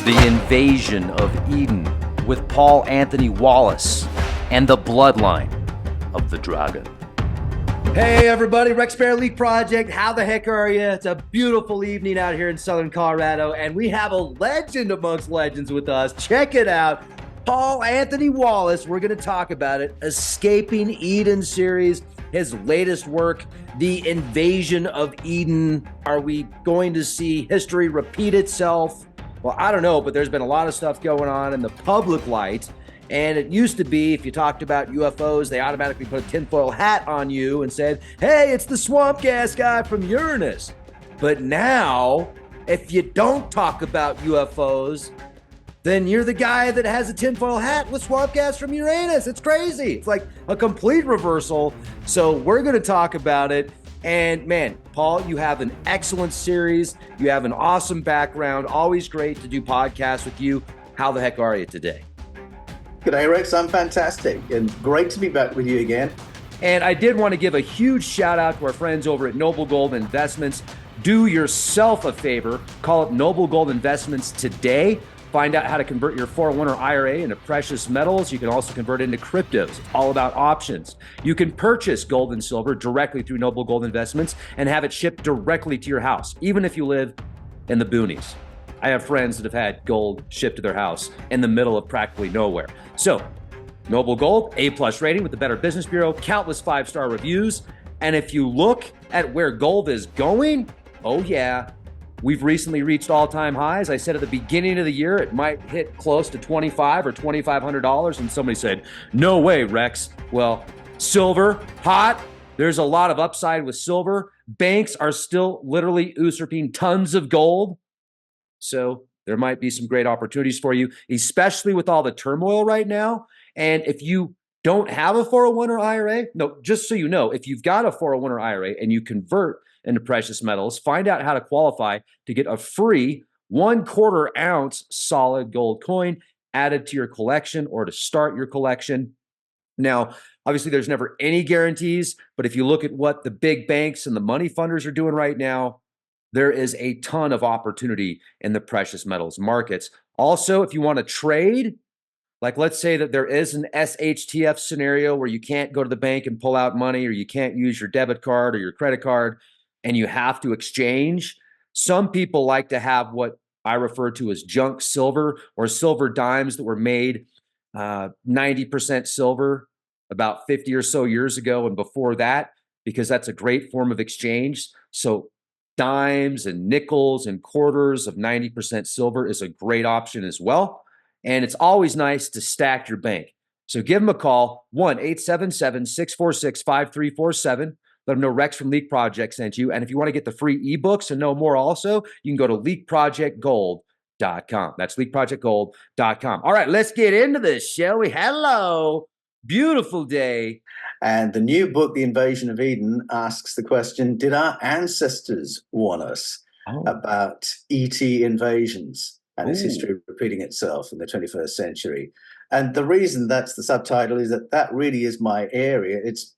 The Invasion of Eden with Paul Anthony Wallis and the Bloodline of the Dragon. Hey everybody, Rex Bear League Project, how the heck are you? It's a beautiful evening out here in Southern Colorado, and we have a legend amongst legends with us. Check it out, Paul Anthony Wallis. We're going to talk about it, Escaping Eden series, his latest work, The Invasion of Eden. Are we going to see history repeat itself? Well, I don't know, but there's been a lot of stuff going on in the public light. And it used to be, if you talked about UFOs, they automatically put a tinfoil hat on you and said, hey, it's the swamp gas guy from Uranus. But now, if you don't talk about UFOs, then you're the guy that has a tinfoil hat with swamp gas from Uranus. It's crazy. It's like a complete reversal. So we're going to talk about it. And man, Paul, you have an excellent series. You have an awesome background. Always great to do podcasts with you. How the heck are you today? G'day, Rex. I'm fantastic and great to be back with you again. And I did want to give a huge shout out to our friends over at Noble Gold Investments. Do yourself a favor. Call up Noble Gold Investments today. Find out how to convert your 401 or IRA into precious metals. You can also convert it into cryptos. It's all about options. You can purchase gold and silver directly through Noble Gold Investments and have it shipped directly to your house, even if you live in the boonies. I have friends that have had gold shipped to their house in the middle of practically nowhere. So, Noble Gold, A+ rating with the Better Business Bureau, countless 5-star reviews. And if you look at where gold is going, oh yeah, we've recently reached all-time highs. I said at the beginning of the year it might hit close to $2,500 or $2,500, and somebody said, no way, Rex. Well, silver, hot. There's a lot of upside with silver. Banks are still literally usurping tons of gold. So there might be some great opportunities for you, especially with all the turmoil right now. And if you don't have a 401 or IRA, no, just so you know, if you've got a 401 or IRA and you convert into precious metals, find out how to qualify to get a free 1/4 ounce solid gold coin added to your collection or to start your collection. Now, obviously, there's never any guarantees, but if you look at what the big banks and the money funders are doing right now, there is a ton of opportunity in the precious metals markets. Also, if you want to trade, like let's say that there is an SHTF scenario where you can't go to the bank and pull out money, or you can't use your debit card or your credit card, and you have to exchange. Some people like to have what I refer to as junk silver or silver dimes that were made 90% silver about 50 or so years ago and before that, because that's a great form of exchange. So dimes and nickels and quarters of 90% silver is a great option as well. And it's always nice to stack your bank. So give them a call, 1-877-646-5347. Let them know Rex from Leak Project sent you. And if you want to get the free ebooks and know more also, you can go to leakprojectgold.com. That's leakprojectgold.com. All right, let's get into this, shall we? Hello. Beautiful day. And the new book, The Invasion of Eden, asks the question, did our ancestors warn us about ET invasions and its history repeating itself in the 21st century? And the reason that's the subtitle is that really is my area. It's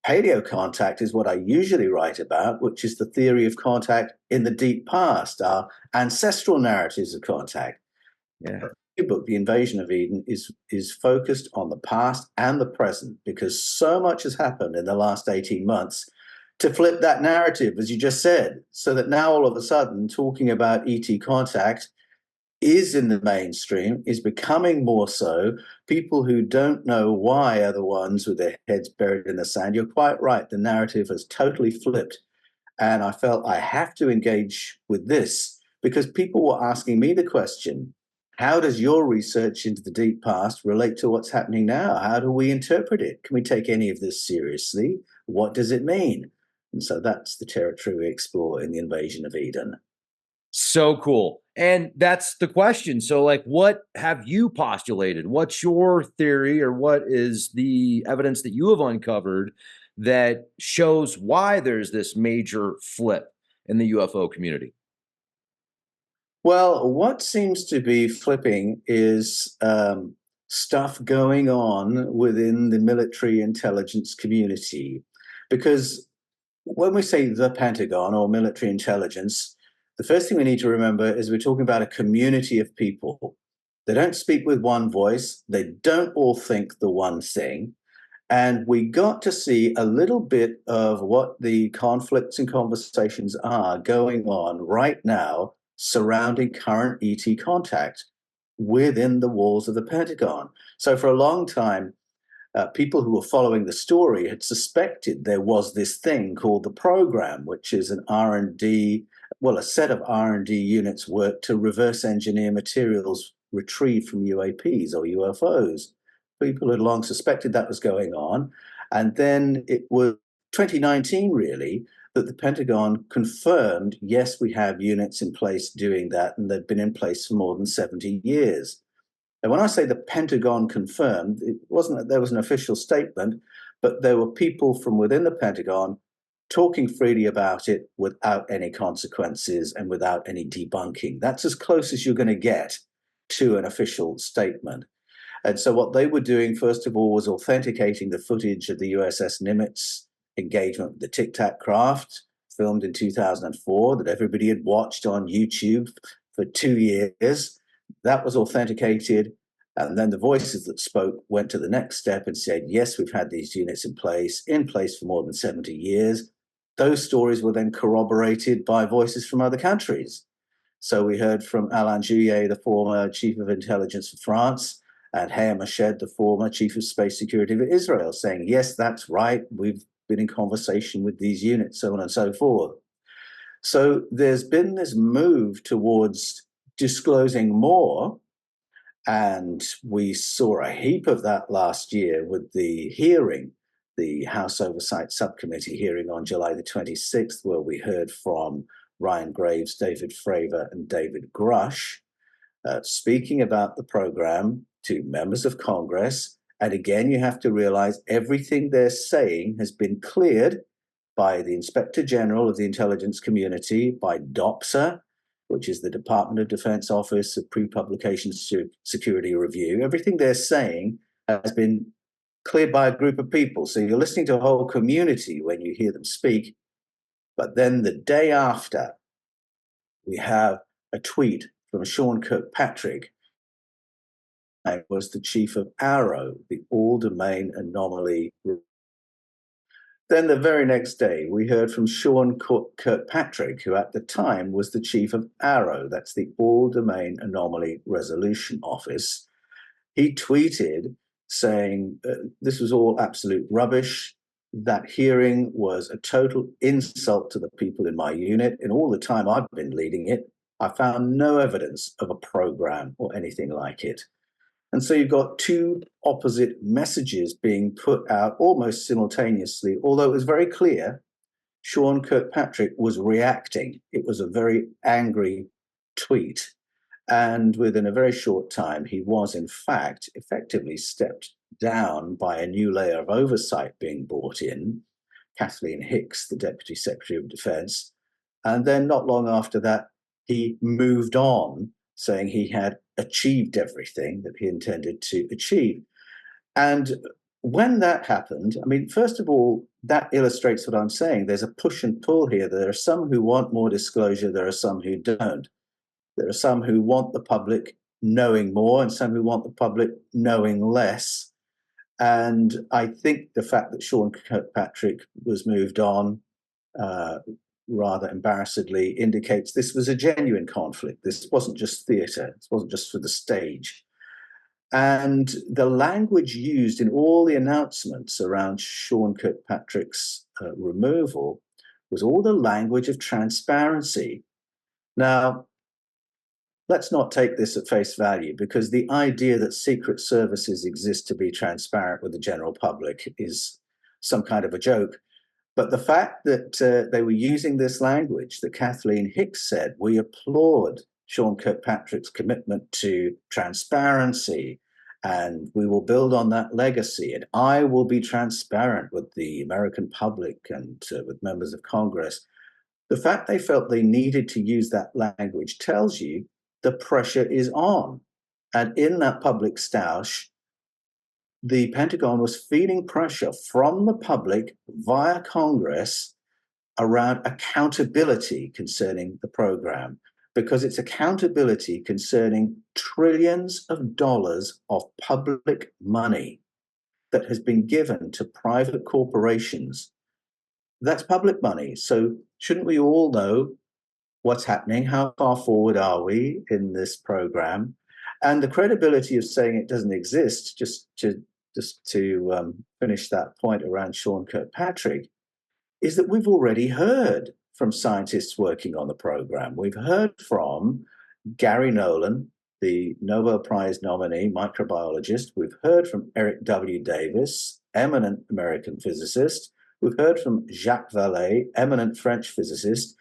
paleo contact is what I usually write about, which is the theory of contact in the deep past, our ancestral narratives of contact. Yeah. The book, The Invasion of Eden, is focused on the past and the present, because so much has happened in the last 18 months to flip that narrative, as you just said, so that now all of a sudden talking about ET contact is in the mainstream, is becoming more so. People who don't know why are the ones with their heads buried in the sand. You're quite right. The narrative has totally flipped. And I felt I have to engage with this because people were asking me the question, how does your research into the deep past relate to what's happening now? How do we interpret it? Can we take any of this seriously? What does it mean? And so that's the territory we explore in The Invasion of Eden. So cool. And that's the question. So like, what have you postulated? What's your theory, or what is the evidence that you have uncovered that shows why there's this major flip in the UFO community? Well, what seems to be flipping is stuff going on within the military intelligence community. Because when we say the Pentagon or military intelligence, The first thing we need to remember is we're talking about a community of people. They don't speak with one voice. They don't all think the one thing. And we got to see a little bit of what the conflicts and conversations are going on right now surrounding current ET contact within the walls of the Pentagon. So for a long time, people who were following the story had suspected there was this thing called the program, which is an R&D, well, a set of R&D units work to reverse engineer materials retrieved from UAPs or UFOs. People had long suspected that was going on. And then it was 2019, really, that the Pentagon confirmed, yes, we have units in place doing that, and they've been in place for more than 70 years. And when I say the Pentagon confirmed, it wasn't that there was an official statement, but there were people from within the Pentagon talking freely about it without any consequences and without any debunking. That's as close as you're going to get to an official statement. And so what they were doing, first of all, was authenticating the footage of the USS Nimitz engagement with the Tic Tac craft, filmed in 2004, that everybody had watched on YouTube for 2 years. That was authenticated. And then the voices that spoke went to the next step and said, yes, we've had these units in place for more than 70 years. Those stories were then corroborated by voices from other countries. So we heard from Alain Juillet, the former chief of intelligence for France, and Hayam Mashed, the former chief of space security of Israel, saying, yes, that's right, we've been in conversation with these units, so on and so forth. So there's been this move towards disclosing more, and we saw a heap of that last year with the hearing, the House Oversight Subcommittee hearing on July the 26th, where we heard from Ryan Graves, David Fravor, and David Grush, speaking about the program to members of Congress. And again, you have to realize everything they're saying has been cleared by the Inspector General of the Intelligence Community, by DOPSA, which is the Department of Defense Office of Pre-Publication Security Review. Everything they're saying has been cleared by a group of people. So you're listening to a whole community when you hear them speak. But then the day after, we have a tweet from Sean Kirkpatrick, who was the chief of ARROW, the All-Domain Anomaly. Then the very next day, we heard from Sean Kirkpatrick, who at the time was the chief of ARROW, that's the All-Domain Anomaly Resolution Office. He tweeted saying this was all absolute rubbish. That hearing was a total insult to the people in my unit. In all the time I've been leading it, I found no evidence of a program or anything like it. And so you've got two opposite messages being put out almost simultaneously, although it was very clear Sean Kirkpatrick was reacting. It was a very angry tweet. And within a very short time, he was, in fact, effectively stepped down by a new layer of oversight being brought in, Kathleen Hicks, the Deputy Secretary of Defense. And then not long after that, he moved on, saying he had achieved everything that he intended to achieve. And when that happened, I mean, first of all, that illustrates what I'm saying. There's a push and pull here. There are some who want more disclosure. There are some who don't. There are some who want the public knowing more and some who want the public knowing less. And I think the fact that Sean Kirkpatrick was moved on rather embarrassedly indicates this was a genuine conflict. This wasn't just theatre. This wasn't just for the stage. And the language used in all the announcements around Sean Kirkpatrick's removal was all the language of transparency. Now, let's not take this at face value, because the idea that secret services exist to be transparent with the general public is some kind of a joke. But the fact that they were using this language, that Kathleen Hicks said, we applaud Sean Kirkpatrick's commitment to transparency, and we will build on that legacy, and I will be transparent with the American public and with members of Congress. The fact they felt they needed to use that language tells you the pressure is on. And in that public stoush, the Pentagon was feeling pressure from the public via Congress around accountability concerning the program, because it's accountability concerning trillions of dollars of public money that has been given to private corporations. That's public money. So shouldn't we all know what's happening? How far forward are we in this program? And the credibility of saying it doesn't exist, just to finish that point around Sean Kirkpatrick, is that we've already heard from scientists working on the program. We've heard from Gary Nolan, the Nobel Prize nominee microbiologist. We've heard from Eric W. Davis, eminent American physicist. We've heard from Jacques Vallée, eminent French physicist.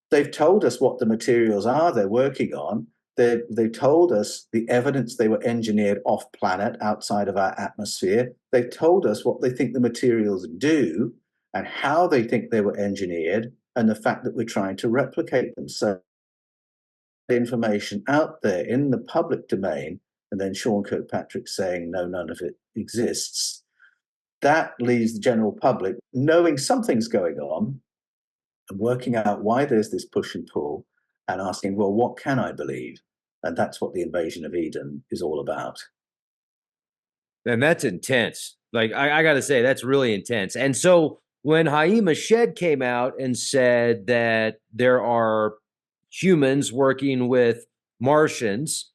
They've told us what the materials are they're working on. They've told us the evidence they were engineered off planet, outside of our atmosphere. They've told us what they think the materials do and how they think they were engineered, and the fact that we're trying to replicate them. So the information out there in the public domain, and then Sean Kirkpatrick saying, no, none of it exists. That leaves the general public knowing something's going on and working out why there's this push and pull and asking, well, what can I believe? And that's what the invasion of Eden is all about. And that's intense. Like, I got to say, that's really intense. And so when Haim Eshed came out and said that there are humans working with Martians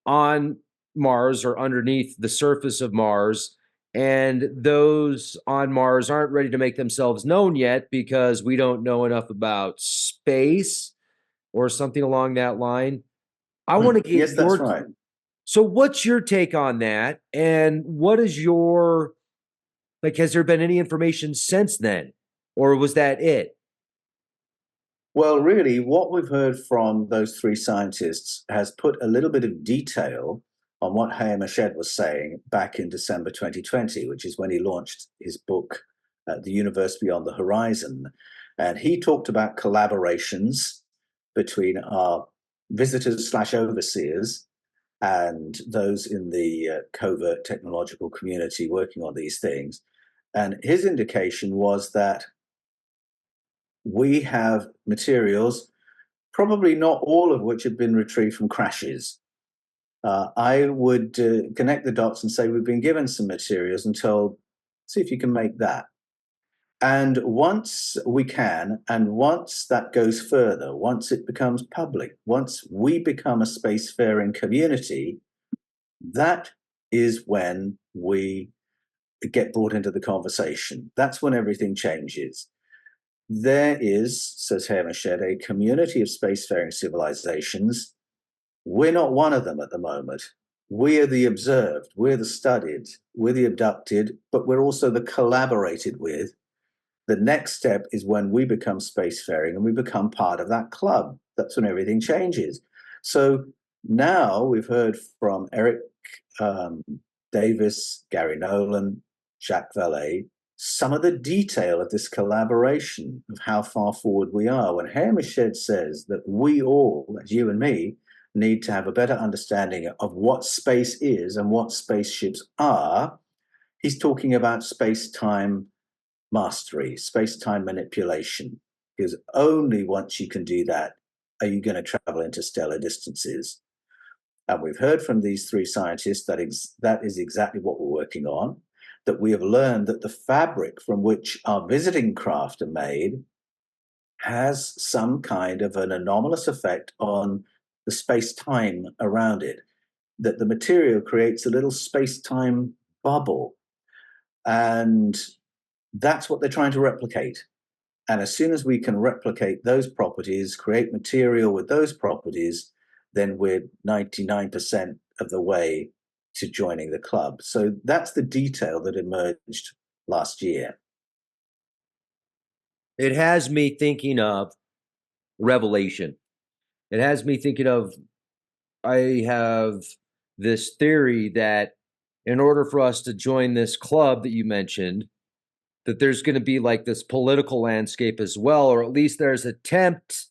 on Mars or underneath the surface of Mars, and those on Mars aren't ready to make themselves known yet because we don't know enough about space or something along that line. I want to get yes, that's right. So what's your take on that? And what is your, like, has there been any information since then? Or was that it? Well, really, what we've heard from those three scientists has put a little bit of detail on what Haim Eshed was saying back in December 2020, which is when he launched his book, The Universe Beyond the Horizon. And he talked about collaborations between our visitors / overseers and those in the covert technological community working on these things. And his indication was that we have materials, probably not all of which have been retrieved from crashes. I would connect the dots and say we've been given some materials and told, see if you can make that. And once we can, and once that goes further, once it becomes public, once we become a spacefaring community, that is when we get brought into the conversation. That's when everything changes. There is, says Haim Eshed, a community of spacefaring civilizations. We're not one of them at the moment. We are the observed, we're the studied, we're the abducted, but we're also the collaborated with. The next step is when we become spacefaring and we become part of that club. That's when everything changes. So now we've heard from Eric Davis, Gary Nolan, Jacques Vallée, some of the detail of this collaboration, of how far forward we are. When Haim Eshed says that we all, that's you and me, need to have a better understanding of what space is and what spaceships are, he's talking about space-time mastery, space-time manipulation, because only once you can do that are you going to travel interstellar distances. And we've heard from these three scientists that is exactly what we're working on, that we have learned that the fabric from which our visiting craft are made has some kind of an anomalous effect on the space-time around it, that the material creates a little space-time bubble. And that's what they're trying to replicate. And as soon as we can replicate those properties, create material with those properties, then we're 99% of the way to joining the club. So that's the detail that emerged last year. It has me thinking of Revelation. It has me thinking of, I have this theory that in order for us to join this club that you mentioned, that there's going to be like this political landscape as well, or at least there's an attempt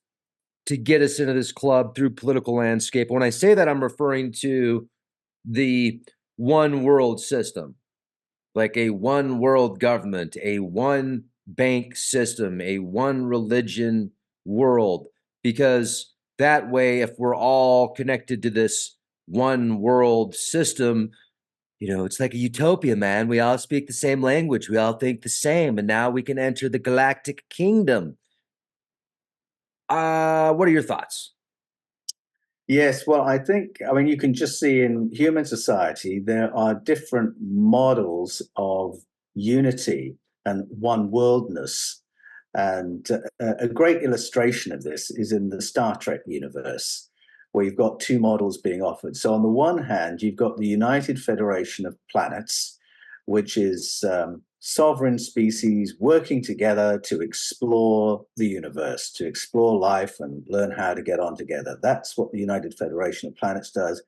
to get us into this club through political landscape. When I say that, I'm referring to the one world system, like a one world government, a one bank system, a one religion world, because that way, if we're all connected to this one world system, it's like a utopia, man. We all speak the same language. We all think the same. And now we can enter the galactic kingdom. What are your thoughts? Yes, well, I mean, you can just see in human society, there are different models of unity and one worldness. And a great illustration of this is in the Star Trek universe, where you've got two models being offered. So, on the one hand, you've got the United Federation of Planets, which is sovereign species working together to explore the universe, to explore life and learn how to get on together. That's what the United Federation of Planets does.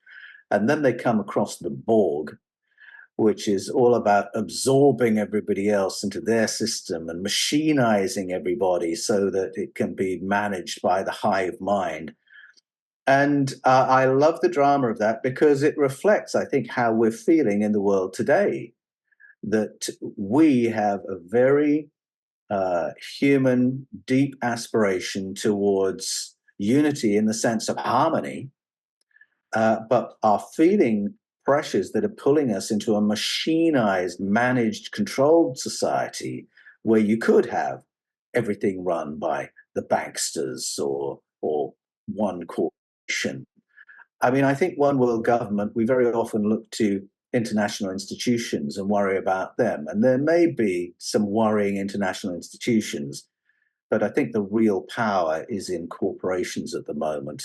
And then they come across the Borg, which is all about absorbing everybody else into their system and machinizing everybody so that it can be managed by the hive mind. And I love the drama of that because it reflects, I think, how we're feeling in the world today. That we have a very human, deep aspiration towards unity in the sense of harmony, but are feeling pressures that are pulling us into a machinized, managed, controlled society where you could have everything run by the banksters or one corporation. I mean, I think one world government, we very often look to international institutions and worry about them. And there may be some worrying international institutions, but I think the real power is in corporations at the moment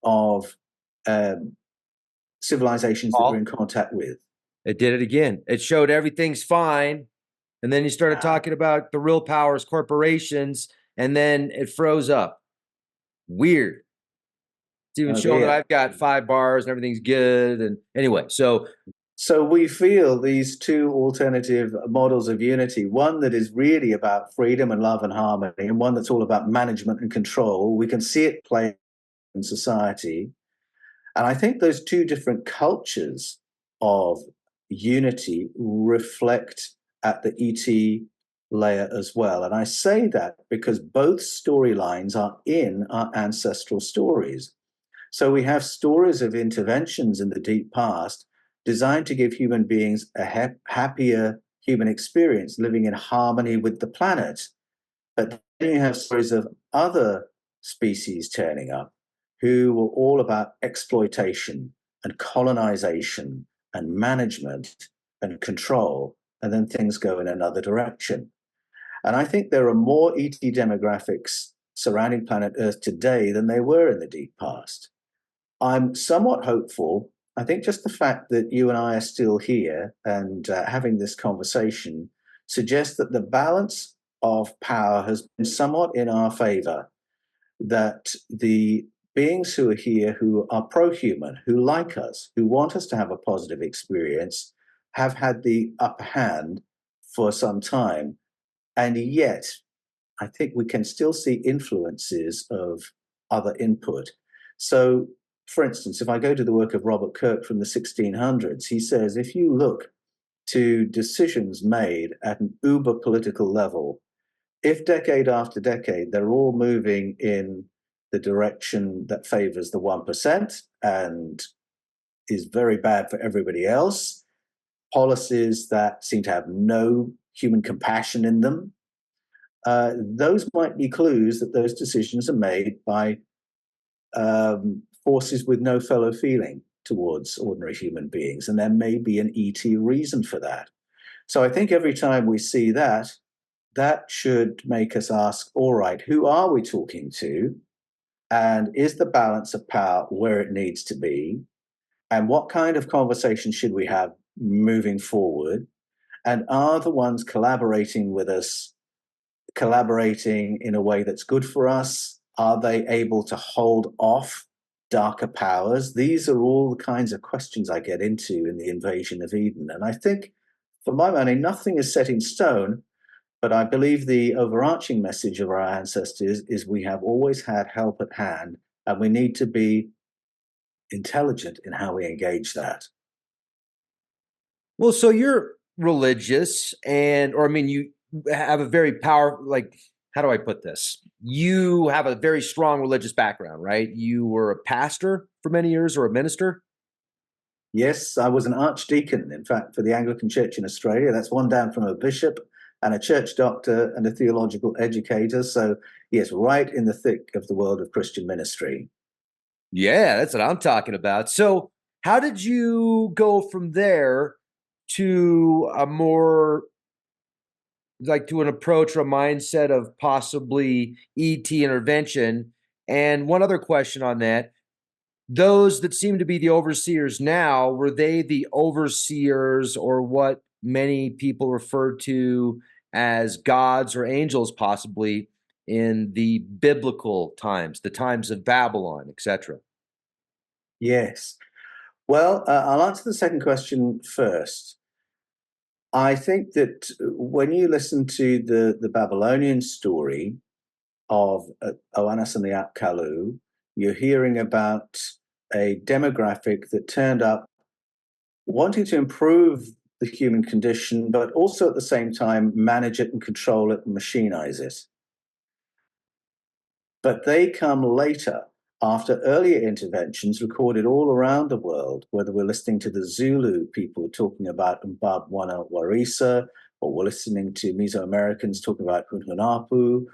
of civilizations that we're in contact with. It did it again. It showed everything's fine. And then you started talking about the real powers, corporations, and then it froze up. Weird. It's even showing that I've got 5 bars and everything's good. And anyway, so we feel these two alternative models of unity, one that is really about freedom and love and harmony, and one that's all about management and control. We can see it play in society. And I think those two different cultures of unity reflect at the ET layer as well. And I say that because both storylines are in our ancestral stories. So we have stories of interventions in the deep past designed to give human beings a happier human experience, living in harmony with the planet. But then you have stories of other species turning up who were all about exploitation and colonization and management and control, and then things go in another direction. And I think there are more ET demographics surrounding planet Earth today than they were in the deep past. I'm somewhat hopeful. I think just the fact that you and I are still here and having this conversation suggests that the balance of power has been somewhat in our favor, that the beings who are here, who are pro-human, who like us, who want us to have a positive experience, have had the upper hand for some time. And yet, I think we can still see influences of other input. So, for instance, if I go to the work of Robert Kirk from the 1600s, he says, if you look to decisions made at an uber political level, if decade after decade, they're all moving in the direction that favors the 1% and is very bad for everybody else, policies that seem to have no human compassion in them, those might be clues that those decisions are made by forces with no fellow feeling towards ordinary human beings. And there may be an ET reason for that. So I think every time we see that, that should make us ask, all right, who are we talking to? And is the balance of power where it needs to be? And what kind of conversation should we have moving forward? And are the ones collaborating with us collaborating in a way that's good for us? Are they able to hold off darker powers? These are all the kinds of questions I get into in the Invasion of Eden. And I think, for my money, nothing is set in stone. But I believe the overarching message of our ancestors is we have always had help at hand, and we need to be intelligent in how we engage that. Well, so you're religious or I mean, you have a very like, how do I put this? You have a very strong religious background, right? You were a pastor for many years or a minister? Yes, I was an archdeacon, in fact, for the Anglican Church in Australia. That's one down from a bishop and a church doctor and a theological educator. So, yes, right in the thick of the world of Christian ministry. Yeah, that's what I'm talking about. So, how did you go from there to a more like to an approach or a mindset of possibly ET intervention? And one other question on that, those that seem to be the overseers now, were they the overseers or what many people refer to as gods or angels, possibly in the biblical times, the times of Babylon, etc.? Yes. Well, I'll answer the second question first. I think that when you listen to the Babylonian story of Oannes and the Apkallu, you're hearing about a demographic that turned up wanting to improve the human condition, but also at the same time manage it and control it and machinize it. But they come later, after earlier interventions recorded all around the world, whether we're listening to the Zulu people talking about Mbabwana Warisa, or we're listening to Mesoamericans talking about Hunhunapu,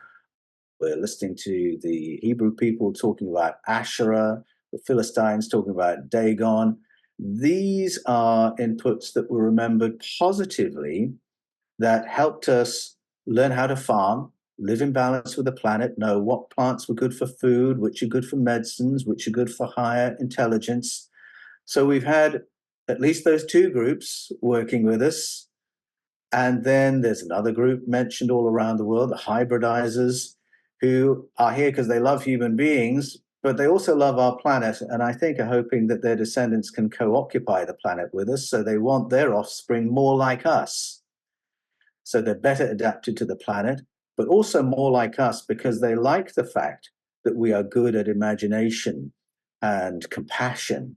we're listening to the Hebrew people talking about Asherah, the Philistines talking about Dagon. These are inputs that were remembered positively that helped us learn how to farm, live in balance with the planet, know what plants were good for food, which are good for medicines, which are good for higher intelligence. So we've had at least those two groups working with us. And then there's another group mentioned all around the world, the hybridizers, who are here because they love human beings, but they also love our planet. And I think are hoping that their descendants can co-occupy the planet with us. So they want their offspring more like us. So they're better adapted to the planet, but also more like us because they like the fact that we are good at imagination and compassion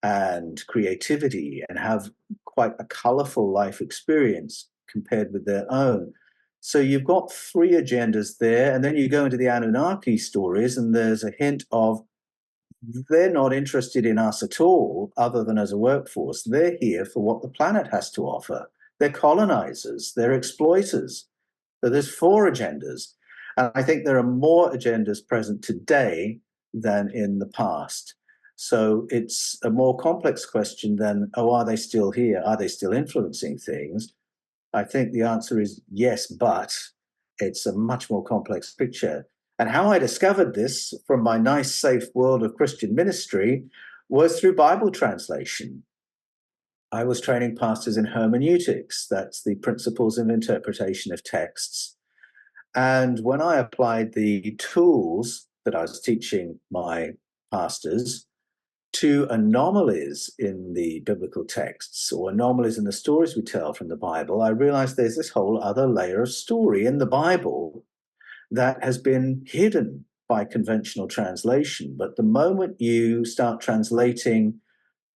and creativity and have quite a colorful life experience compared with their own. So you've got three agendas there, and then you go into the Anunnaki stories, and there's a hint of they're not interested in us at all, other than as a workforce. They're here for what the planet has to offer. They're colonizers, they're exploiters. So there's four agendas. And I think there are more agendas present today than in the past. So it's a more complex question than, oh, are they still here? Are they still influencing things? I think the answer is yes, but it's a much more complex picture. And how I discovered this from my nice, safe world of Christian ministry was through Bible translation. I was training pastors in hermeneutics, that's the principles of interpretation of texts. And when I applied the tools that I was teaching my pastors to anomalies in the biblical texts or anomalies in the stories we tell from the Bible, I realized there's this whole other layer of story in the Bible that has been hidden by conventional translation. But the moment you start translating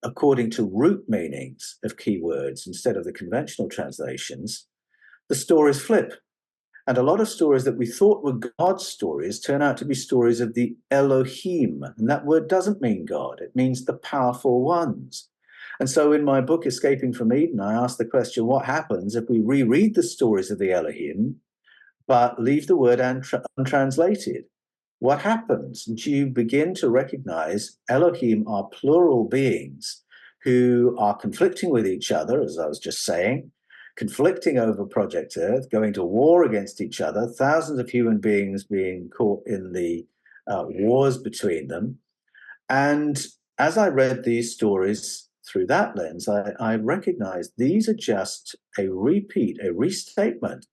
according to root meanings of keywords instead of the conventional translations, the stories flip. And a lot of stories that we thought were God's stories turn out to be stories of the Elohim. And that word doesn't mean God, it means the powerful ones. And so in my book, Escaping from Eden, I asked the question, what happens if we reread the stories of the Elohim, but leave the word untranslated? What happens? And you begin to recognize Elohim are plural beings who are conflicting with each other, as I was just saying, conflicting over Project Earth, going to war against each other, thousands of human beings being caught in the wars between them. And as I read these stories through that lens, I recognized these are just a repeat, a restatement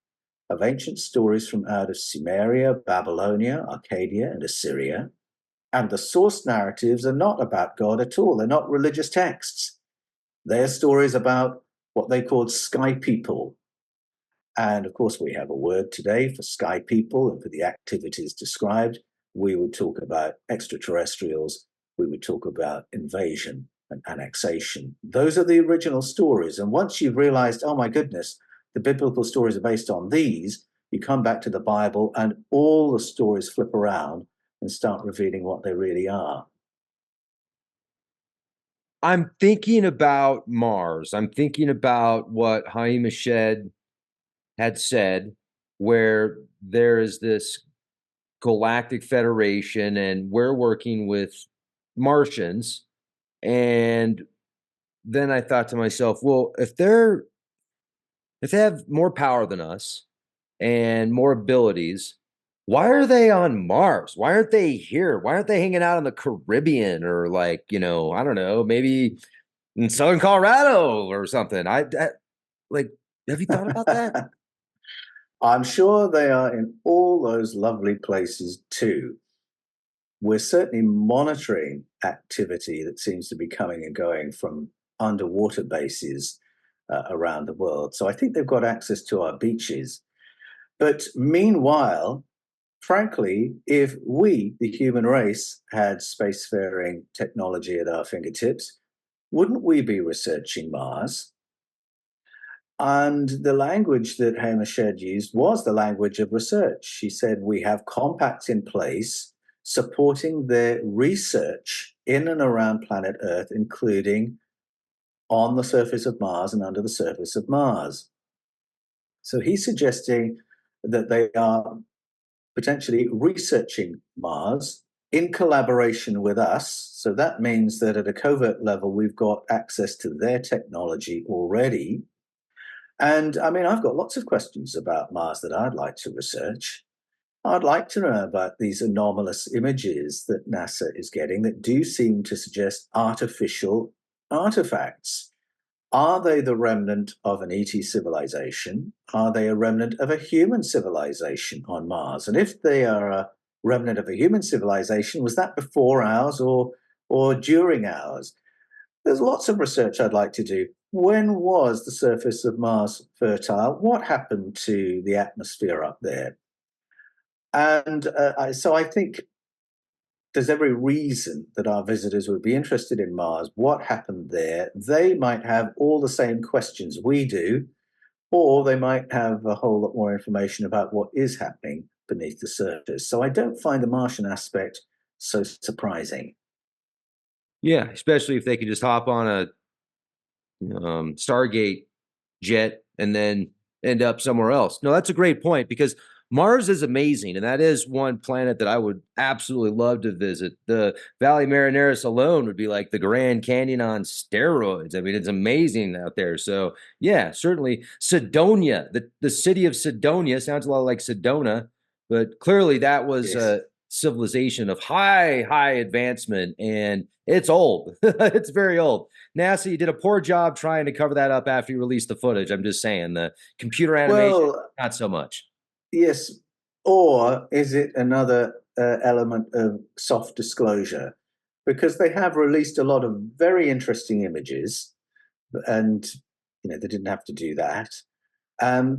of ancient stories from out of Sumeria, Babylonia, Arcadia, and Assyria. And the source narratives are not about God at all. They're not religious texts. They're stories about what they called sky people. And of course, we have a word today for sky people and for the activities described. We would talk about extraterrestrials. We would talk about invasion. and annexation. Those are the original stories. And once you've realized, oh my goodness, the biblical stories are based on these, you come back to the Bible and all the stories flip around and start revealing what they really are. I'm thinking about Mars. I'm thinking about what Haim Eshed had said, where there is this galactic federation and we're working with Martians. And then I thought to myself, well, if they have more power than us and more abilities, why are they on Mars? Why aren't they here? Why aren't they hanging out in the Caribbean or like, I don't know, maybe in Southern Colorado or something? Like, have you thought about that? I'm sure they are in all those lovely places too. We're certainly monitoring activity that seems to be coming and going from underwater bases around the world. So I think they've got access to our beaches. But meanwhile, frankly, if we, the human race, had spacefaring technology at our fingertips, wouldn't we be researching Mars? And the language that Hamish used was the language of research. She said, we have compacts in place supporting their research in and around planet Earth, including on the surface of Mars and under the surface of Mars. So he's suggesting that they are potentially researching Mars in collaboration with us. So that means that at a covert level, we've got access to their technology already. And I mean, I've got lots of questions about Mars that I'd like to research. I'd like to know about these anomalous images that NASA is getting that do seem to suggest artificial artifacts. Are they the remnant of an ET civilization? Are they a remnant of a human civilization on Mars? And if they are a remnant of a human civilization, was that before ours or during ours? There's lots of research I'd like to do. When was the surface of Mars fertile? What happened to the atmosphere up there? And so I think there's every reason that our visitors would be interested in Mars. What happened there? They might have all the same questions we do, or they might have a whole lot more information about what is happening beneath the surface. So I don't find the Martian aspect so surprising. Yeah, especially if they could just hop on a Stargate jet and then end up somewhere else. No, that's a great point because Mars is amazing, and that is one planet that I would absolutely love to visit. The Valley Marineris alone would be like the Grand Canyon on steroids. I mean, it's amazing out there. So, yeah, certainly Sedonia, the city of Sedonia sounds a lot like Sedona, but clearly that was a civilization of high advancement, and it's old. It's very old. NASA, you did a poor job trying to cover that up after you released the footage. I'm just saying the computer animation, not so much. Yes. Or is it another element of soft disclosure? Because they have released a lot of very interesting images, and they didn't have to do that.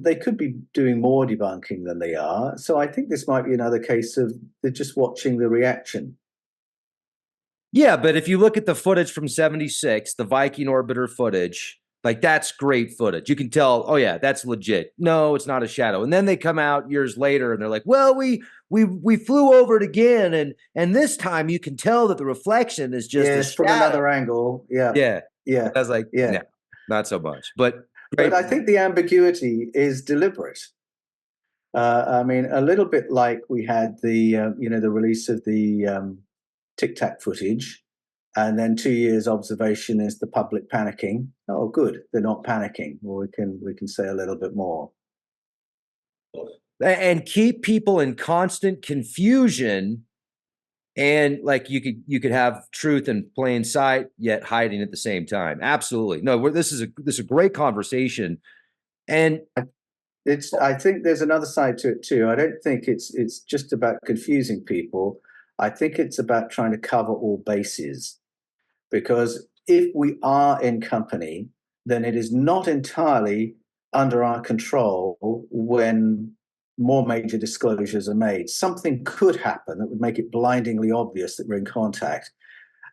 They could be doing more debunking than they are. So I think this might be another case of they're just watching the reaction. Yeah, but if you look at the footage from 76, the Viking Orbiter footage, like that's great footage. You can tell, oh yeah, that's legit. No, it's not a shadow. And then they come out years later and they're like, well, we flew over it again, and this time you can tell that the reflection is just from another angle. Yeah. I was like, no, not so much. But I think the ambiguity is deliberate. I mean, a little bit like we had the the release of the Tic Tac footage, and then 2 years observation is the public panicking. Oh, good, they're not panicking. Well, we can say a little bit more and keep people in constant confusion. And like you could have truth in plain sight yet hiding at the same time. Absolutely, no. This is a great conversation, and I think there's another side to it too. I don't think it's just about confusing people. I think it's about trying to cover all bases, because if we are in company, then it is not entirely under our control when more major disclosures are made. Something could happen that would make it blindingly obvious that we're in contact.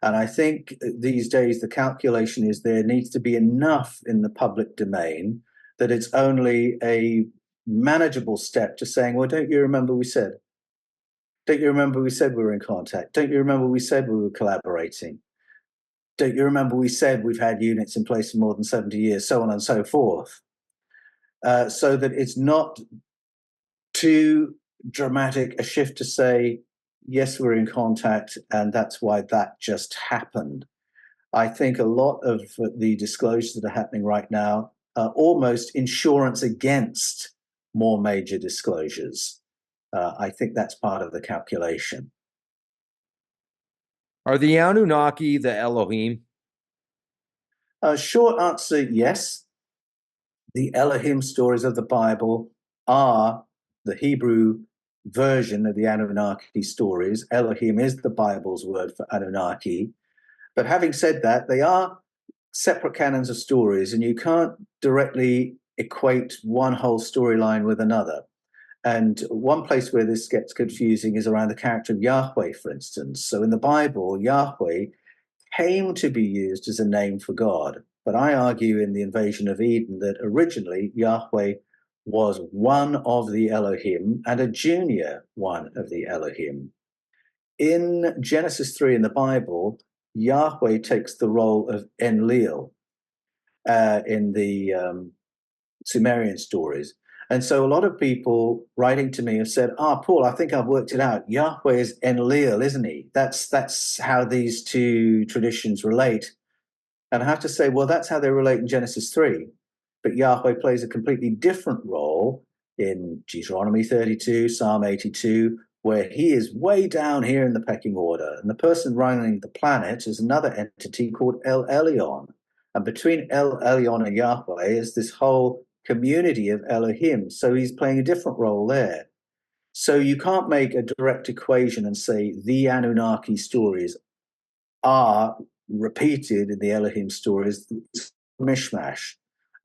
And I think these days the calculation is there needs to be enough in the public domain that it's only a manageable step to saying, well, don't you remember we said? Don't you remember we said we were in contact? Don't you remember we said we were collaborating? Don't you remember we said we've had units in place for more than 70 years, so on and so forth? So that it's not too dramatic a shift to say, yes, we're in contact, and that's why that just happened. I think a lot of the disclosures that are happening right now are almost insurance against more major disclosures. I think that's part of the calculation. Are the Anunnaki the Elohim? Short answer, yes. The Elohim stories of the Bible are the Hebrew version of the Anunnaki stories. Elohim is the Bible's word for Anunnaki. But having said that, they are separate canons of stories, and you can't directly equate one whole storyline with another. And one place where this gets confusing is around the character of Yahweh, for instance. So in the Bible, Yahweh came to be used as a name for God. But I argue in the invasion of Eden that originally Yahweh was one of the Elohim and a junior one of the Elohim. In Genesis 3 in the Bible, Yahweh takes the role of Enlil in the Sumerian stories. And so a lot of people writing to me have said, Paul, I think I've worked it out. Yahweh is Enlil, isn't he? That's how these two traditions relate. And I have to say, well, that's how they relate in Genesis 3. But Yahweh plays a completely different role in Deuteronomy 32, Psalm 82, where he is way down here in the pecking order. And the person running the planet is another entity called El Elyon. And between El Elyon and Yahweh is this whole community of Elohim. So he's playing a different role there. So you can't make a direct equation and say the Anunnaki stories are repeated in the Elohim stories. It's mishmash.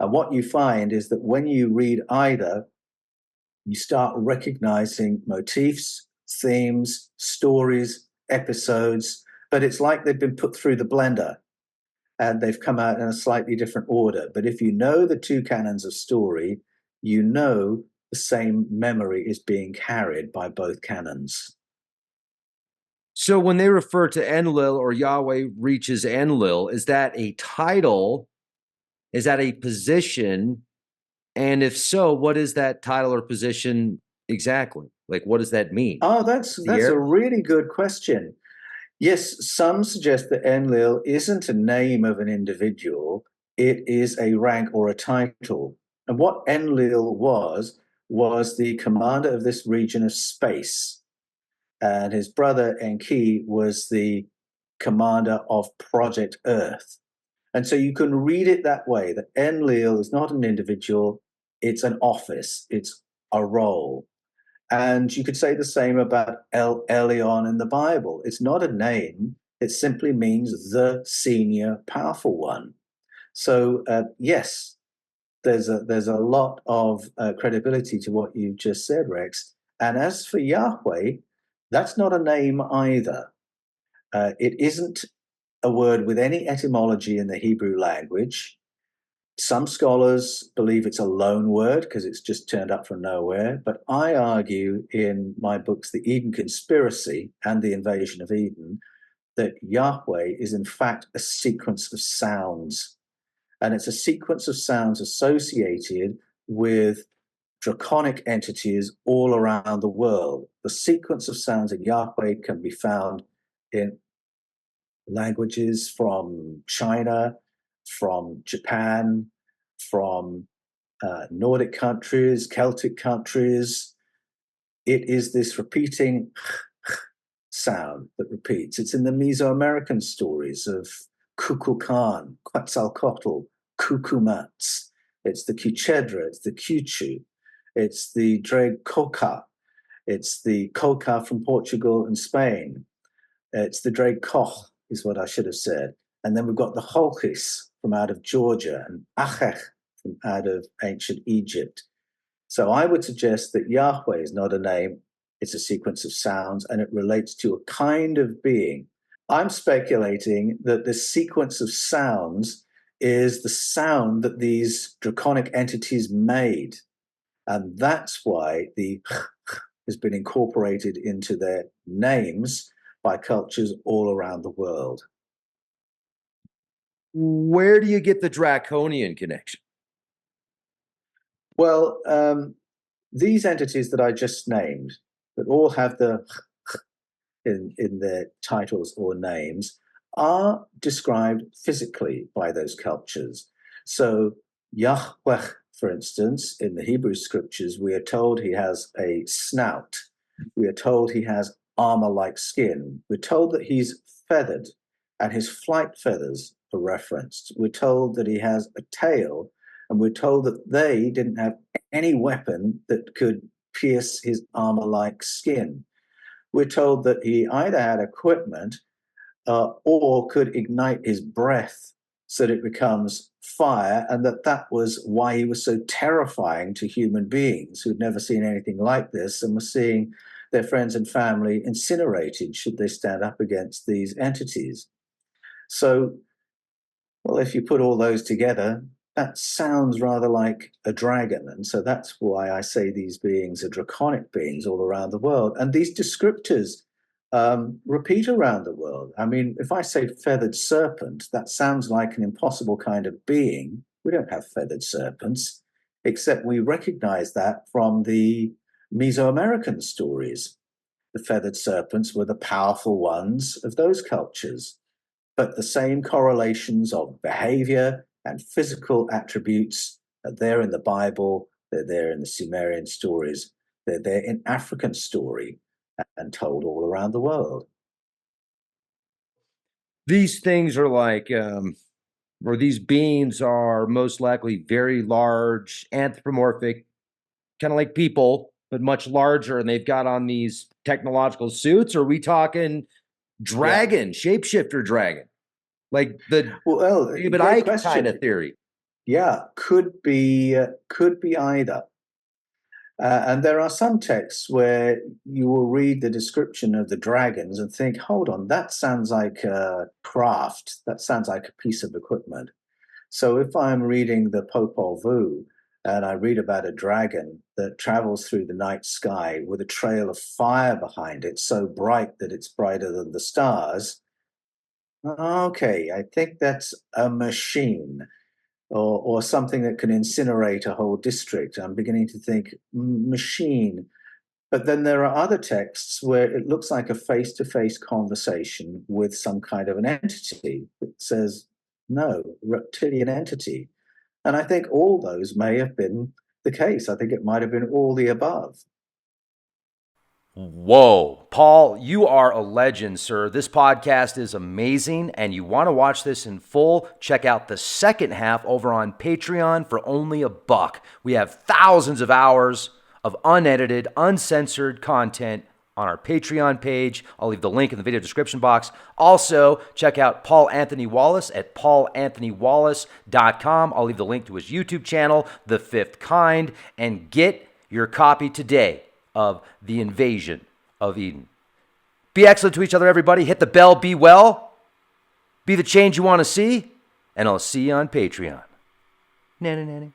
And what you find is that when you read either, you start recognizing motifs, themes, stories, episodes, but it's like they've been put through the blender and they've come out in a slightly different order. But if you know the two canons of story, you know the same memory is being carried by both canons. So when they refer to Enlil or Yahweh reaches Enlil, is that a title? Is that a position? And if so, what is that title or position exactly? Like, what does that mean? Oh, that's a really good question. Yes, some suggest that Enlil isn't a name of an individual, it is a rank or a title. And what Enlil was the commander of this region of space. And his brother Enki was the commander of Project Earth. And so you can read it that way, that Enlil is not an individual, it's an office, it's a role. And you could say the same about El Elyon in the Bible. It's not a name, it simply means the senior powerful one. So yes, there's a lot of credibility to what you've just said, Rex. And as for Yahweh, that's not a name either. It isn't a word with any etymology in the Hebrew language. Some scholars believe it's a loan word because it's just turned up from nowhere. But I argue in my books, The Eden Conspiracy and The Invasion of Eden, that Yahweh is in fact a sequence of sounds. And it's a sequence of sounds associated with draconic entities all around the world. The sequence of sounds in Yahweh can be found in languages from China, from Japan, from Nordic countries, Celtic countries. It is this repeating sound that repeats. It's in the Mesoamerican stories of Kukulkan, Quetzalcoatl, Cucumats. It's the Cuchedra, it's the Cuchu, it's the Dreg Coca, it's the Coca from Portugal and Spain. It's the Dreg Koch, is what I should have said. And then we've got the Holkis from out of Georgia and Achech from out of ancient Egypt. So I would suggest that Yahweh is not a name, it's a sequence of sounds, and it relates to a kind of being I'm speculating that this sequence of sounds is the sound that these draconic entities made. And that's why the has been incorporated into their names by cultures all around the world. Where do you get the Draconian connection? Well, these entities that I just named, that all have the in their titles or names, are described physically by those cultures. So Yahweh, for instance, in the Hebrew scriptures, we are told he has a snout. We are told he has armor-like skin. We're told that he's feathered, and his flight feathers are referenced. We're told that he has a tail, and we're told that they didn't have any weapon that could pierce his armor-like skin. We're told that he either had equipment or could ignite his breath so that it becomes fire, and that was why he was so terrifying to human beings who'd never seen anything like this and were seeing their friends and family incinerated should they stand up against these entities. So, well, if you put all those together, that sounds rather like a dragon. And so that's why I say these beings are draconic beings all around the world. And these descriptors repeat around the world. I mean, if I say feathered serpent, that sounds like an impossible kind of being. We don't have feathered serpents, except we recognize that from the Mesoamerican stories. The feathered serpents were the powerful ones of those cultures. But the same correlations of behavior and physical attributes are there in the Bible, they're there in the Sumerian stories, they're there in African story and told all around the world. These things are like, or these beings are most likely very large, anthropomorphic, kind of like people, but much larger, and they've got on these technological suits. Are we talking dragon, shapeshifter dragon? Like the David Icke kind of theory. Yeah, could be either. And there are some texts where you will read the description of the dragons and think, hold on, that sounds like a craft. That sounds like a piece of equipment. So if I'm reading the Popol Vuh and I read about a dragon that travels through the night sky with a trail of fire behind it, so bright that it's brighter than the stars, okay, I think that's a machine. Or something that can incinerate a whole district. I'm beginning to think machine. But then there are other texts where it looks like a face-to-face conversation with some kind of an entity that says, no, reptilian entity. And I think all those may have been the case. I think it might have been all the above. Whoa, Paul, you are a legend, sir. This podcast is amazing, and you want to watch this in full, check out the second half over on Patreon for only $1. We have thousands of hours of unedited, uncensored content on our Patreon page. I'll leave the link in the video description box. Also, check out Paul Anthony Wallis at paulanthonywallis.com. I'll leave the link to his YouTube channel, The Fifth Kind, and get your copy today of The Invasion of Eden. Be excellent to each other, everybody. Hit the bell. Be well. Be the change you want to see. And I'll see you on Patreon. Nanny, nanny.